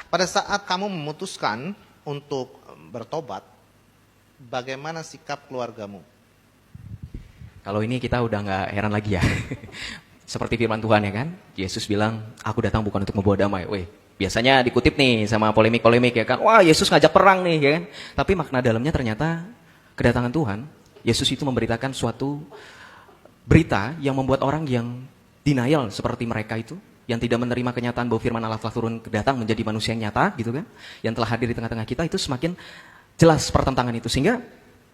Pada saat kamu memutuskan untuk bertobat, bagaimana sikap keluargamu? Kalau ini kita udah nggak heran lagi ya. Seperti firman Tuhan ya kan. Yesus bilang, aku datang bukan untuk membawa damai. Weh, biasanya dikutip nih sama polemik-polemik ya kan. Wah, Yesus ngajak perang nih ya kan. Tapi makna dalamnya ternyata kedatangan Tuhan, Yesus itu memberitakan suatu berita yang membuat orang yang denial seperti mereka itu, yang tidak menerima kenyataan bahwa firman Allah telah turun datang menjadi manusia yang nyata gitu kan, yang telah hadir di tengah-tengah kita, itu semakin jelas pertentangan itu. Sehingga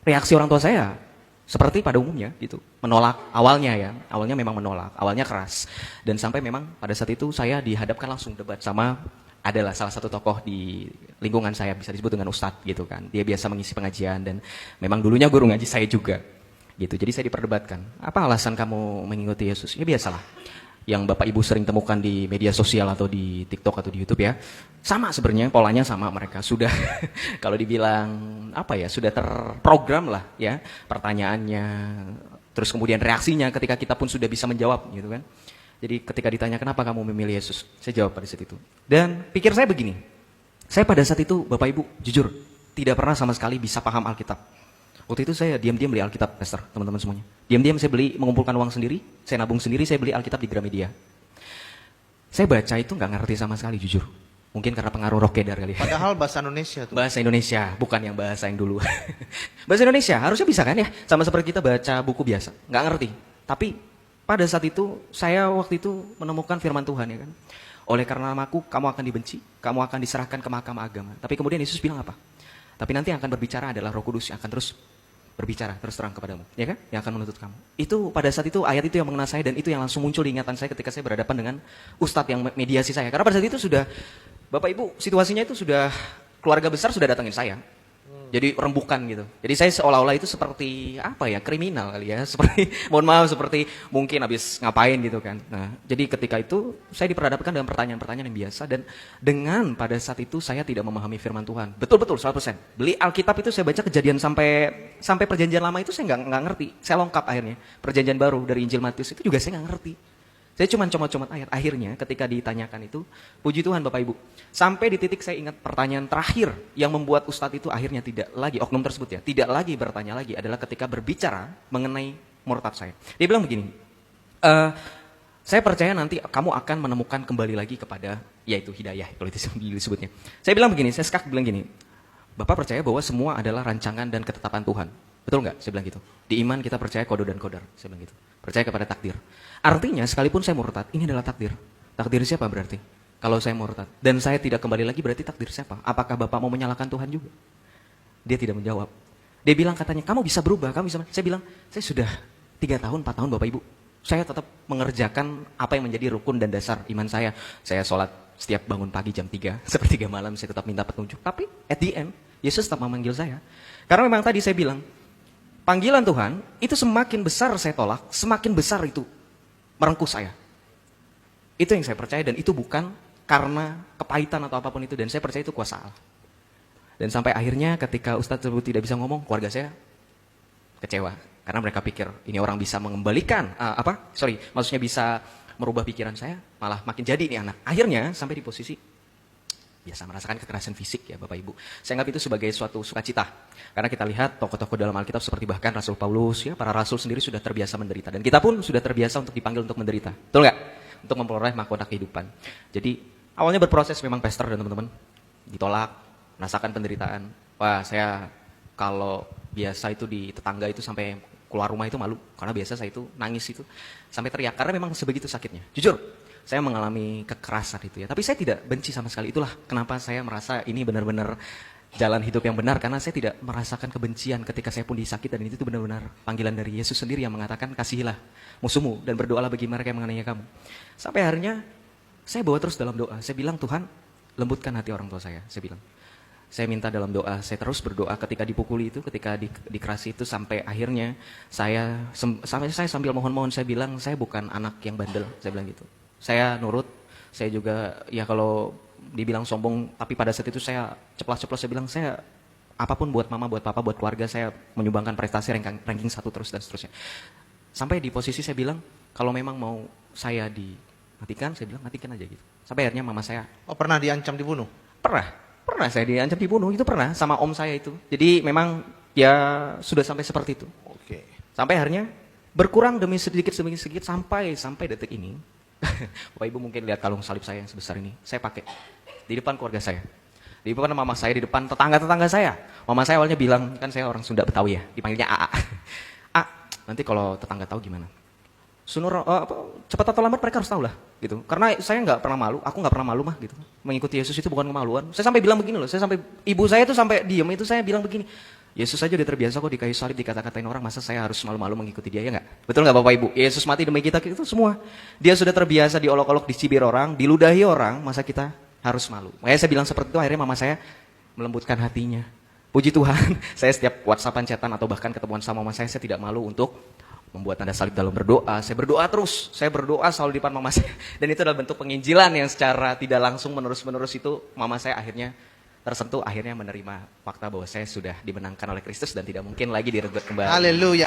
reaksi orang tua saya seperti pada umumnya gitu, menolak awalnya ya, awalnya memang menolak, awalnya keras. Dan sampai memang pada saat itu saya dihadapkan langsung debat sama adalah salah satu tokoh di lingkungan saya, bisa disebut dengan ustadz gitu kan. Dia biasa mengisi pengajian dan memang dulunya guru ngaji saya juga gitu. Jadi saya diperdebatkan, apa alasan kamu mengikuti Yesus? Ya biasalah, yang Bapak Ibu sering temukan di media sosial atau di TikTok atau di YouTube ya. Sama sebenarnya, polanya sama, mereka sudah kalau dibilang apa ya, sudah terprogram lah ya pertanyaannya, terus kemudian reaksinya ketika kita pun sudah bisa menjawab gitu kan. Jadi ketika ditanya kenapa kamu memilih Yesus, saya jawab pada saat itu. Dan pikir saya begini, saya pada saat itu Bapak Ibu jujur tidak pernah sama sekali bisa paham Alkitab. Waktu itu saya diam-diam beli Alkitab, Pastor, teman-teman semuanya. Diam-diam saya beli, mengumpulkan uang sendiri, saya nabung sendiri, saya beli Alkitab di Gramedia. Saya baca itu nggak ngerti sama sekali, jujur. Mungkin karena pengaruh Roh Kedar kali. Padahal bahasa Indonesia tuh. Bahasa Indonesia, bukan yang bahasa yang dulu. Bahasa Indonesia, harusnya bisa kan ya? Sama seperti kita baca buku biasa, nggak ngerti. Tapi pada saat itu, saya waktu itu menemukan firman Tuhan ya kan. Oleh karena namaku, kamu akan dibenci, kamu akan diserahkan ke mahkamah agama. Tapi kemudian Yesus bilang apa? Tapi nanti yang akan berbicara adalah Roh Kudus yang akan terus berbicara terus terang kepadamu, ya kan? Yang akan menuntut kamu. Itu pada saat itu ayat itu yang mengena saya, dan itu yang langsung muncul di ingatan saya ketika saya berhadapan dengan ustadz yang mediasi saya. Karena pada saat itu sudah, Bapak Ibu, situasinya itu sudah keluarga besar sudah datangin saya. Jadi rembukan gitu. Jadi saya seolah-olah itu seperti apa ya, kriminal kali ya, seperti mohon maaf, seperti mungkin habis ngapain gitu kan. Nah, jadi ketika itu saya diperhadapkan dengan pertanyaan-pertanyaan yang biasa, dan dengan pada saat itu saya tidak memahami firman Tuhan. Betul-betul 100%. Beli Alkitab itu saya baca Kejadian sampai Perjanjian Lama itu saya nggak ngerti. Saya lengkap akhirnya. Perjanjian Baru dari Injil Matius itu juga saya nggak ngerti. Saya cuma comot-comot ayat. Akhirnya ketika ditanyakan itu, puji Tuhan Bapak Ibu, sampai di titik saya ingat pertanyaan terakhir yang membuat ustadz itu akhirnya tidak lagi, oknum tersebut ya, tidak lagi bertanya lagi, adalah ketika berbicara mengenai murtad saya. Dia bilang begini, saya percaya nanti kamu akan menemukan kembali lagi kepada, yaitu hidayah, kalau itu disebutnya. Saya bilang begini, saya skak bilang gini, Bapak percaya bahwa semua adalah rancangan dan ketetapan Tuhan. Betul nggak? Saya bilang gitu. Di iman kita percaya kodo dan kodar. Saya bilang gitu. Percaya kepada takdir. Artinya sekalipun saya murtad, ini adalah takdir. Takdir siapa berarti? Kalau saya murtad dan saya tidak kembali lagi, berarti takdir siapa? Apakah Bapak mau menyalahkan Tuhan juga? Dia tidak menjawab. Dia bilang katanya, kamu bisa berubah, kamu bisa. Saya bilang, saya sudah 3 tahun, 4 tahun Bapak Ibu. Saya tetap mengerjakan apa yang menjadi rukun dan dasar iman saya. Saya sholat setiap bangun pagi jam 3, sepertiga malam saya tetap minta petunjuk. Tapi at the end, Yesus tetap memanggil saya. Karena memang tadi saya bilang, panggilan Tuhan itu semakin besar saya tolak, semakin besar itu merengkuh saya. Itu yang saya percaya, dan itu bukan karena kepahitan atau apapun itu, dan saya percaya itu kuasa Allah. Dan sampai akhirnya ketika ustadz tersebut tidak bisa ngomong, keluarga saya kecewa karena mereka pikir ini orang bisa mengembalikan maksudnya bisa merubah pikiran saya, malah makin jadi nih anak. Akhirnya sampai di posisi biasa merasakan kekerasan fisik ya Bapak Ibu. Saya anggap itu sebagai suatu sukacita. Karena kita lihat tokoh-tokoh dalam Alkitab seperti bahkan Rasul Paulus ya, para rasul sendiri sudah terbiasa menderita, dan kita pun sudah terbiasa untuk dipanggil untuk menderita. Betul nggak? Untuk memperoleh mahkota kehidupan. Jadi awalnya berproses memang pastor dan teman-teman. Ditolak, merasakan penderitaan. Wah, saya kalau biasa itu di tetangga itu sampai keluar rumah itu malu, karena biasa saya itu nangis itu sampai teriak karena memang sebegitu sakitnya. Jujur, saya mengalami kekerasan itu ya, tapi saya tidak benci sama sekali. Itulah kenapa saya merasa ini benar-benar jalan hidup yang benar, karena saya tidak merasakan kebencian ketika saya pun disakit, dan itu benar-benar panggilan dari Yesus sendiri yang mengatakan kasihilah musuhmu dan berdoalah bagi mereka yang menganiaya kamu. Sampai akhirnya saya bawa terus dalam doa. Saya bilang, Tuhan lembutkan hati orang tua saya bilang. Saya minta dalam doa, saya terus berdoa ketika dipukuli itu, ketika dikerasi itu, sampai akhirnya saya sambil mohon-mohon, saya bilang saya bukan anak yang bandel, saya bilang gitu. Saya nurut, saya juga ya kalau dibilang sombong, tapi pada saat itu saya ceplas-ceplos, saya bilang saya apapun buat mama, buat papa, buat keluarga, saya menyumbangkan prestasi ranking 1 terus dan seterusnya. Sampai di posisi saya bilang, kalau memang mau saya dimatikan, saya bilang matikan aja gitu. Sampai akhirnya mama saya, Oh, pernah diancam dibunuh? Pernah saya diancam dibunuh, itu pernah sama om saya itu. Jadi memang ya sudah sampai seperti itu. Oke. Sampai akhirnya berkurang demi sedikit sampai detik ini. Bapak Ibu mungkin lihat kalung salib saya yang sebesar ini. Saya pakai di depan keluarga saya. Di depan mama saya, di depan tetangga-tetangga saya. Mama saya awalnya bilang, kan saya orang Sunda Betawi ya, dipanggilnya AA. A, nanti kalau tetangga tahu gimana? Cepat atau lambat mereka harus tahu lah gitu. Karena saya nggak pernah malu, aku nggak pernah malu mah gitu. Mengikuti Yesus itu bukan kemaluan. Saya sampai bilang begini loh, ibu saya itu sampai diem itu saya bilang begini. Yesus saja udah terbiasa kok di kayu salib dikata-katain orang, masa saya harus malu-malu mengikuti dia, ya nggak? Betul nggak Bapak Ibu? Yesus mati demi kita itu semua. Dia sudah terbiasa diolok-olok, dicibir orang, diludahi orang, masa kita harus malu? Makanya saya bilang seperti itu, akhirnya mama saya melembutkan hatinya. Puji Tuhan, saya setiap WhatsAppan, chatan atau bahkan ketemuan sama mama saya tidak malu untuk membuat tanda salib dalam berdoa. Saya berdoa terus, saya berdoa selalu di depan mama saya. Dan itu adalah bentuk penginjilan yang secara tidak langsung menerus-menerus itu mama saya akhirnya tersentuh, akhirnya menerima fakta bahwa saya sudah dimenangkan oleh Kristus dan tidak mungkin lagi diregut kembali. Haleluya.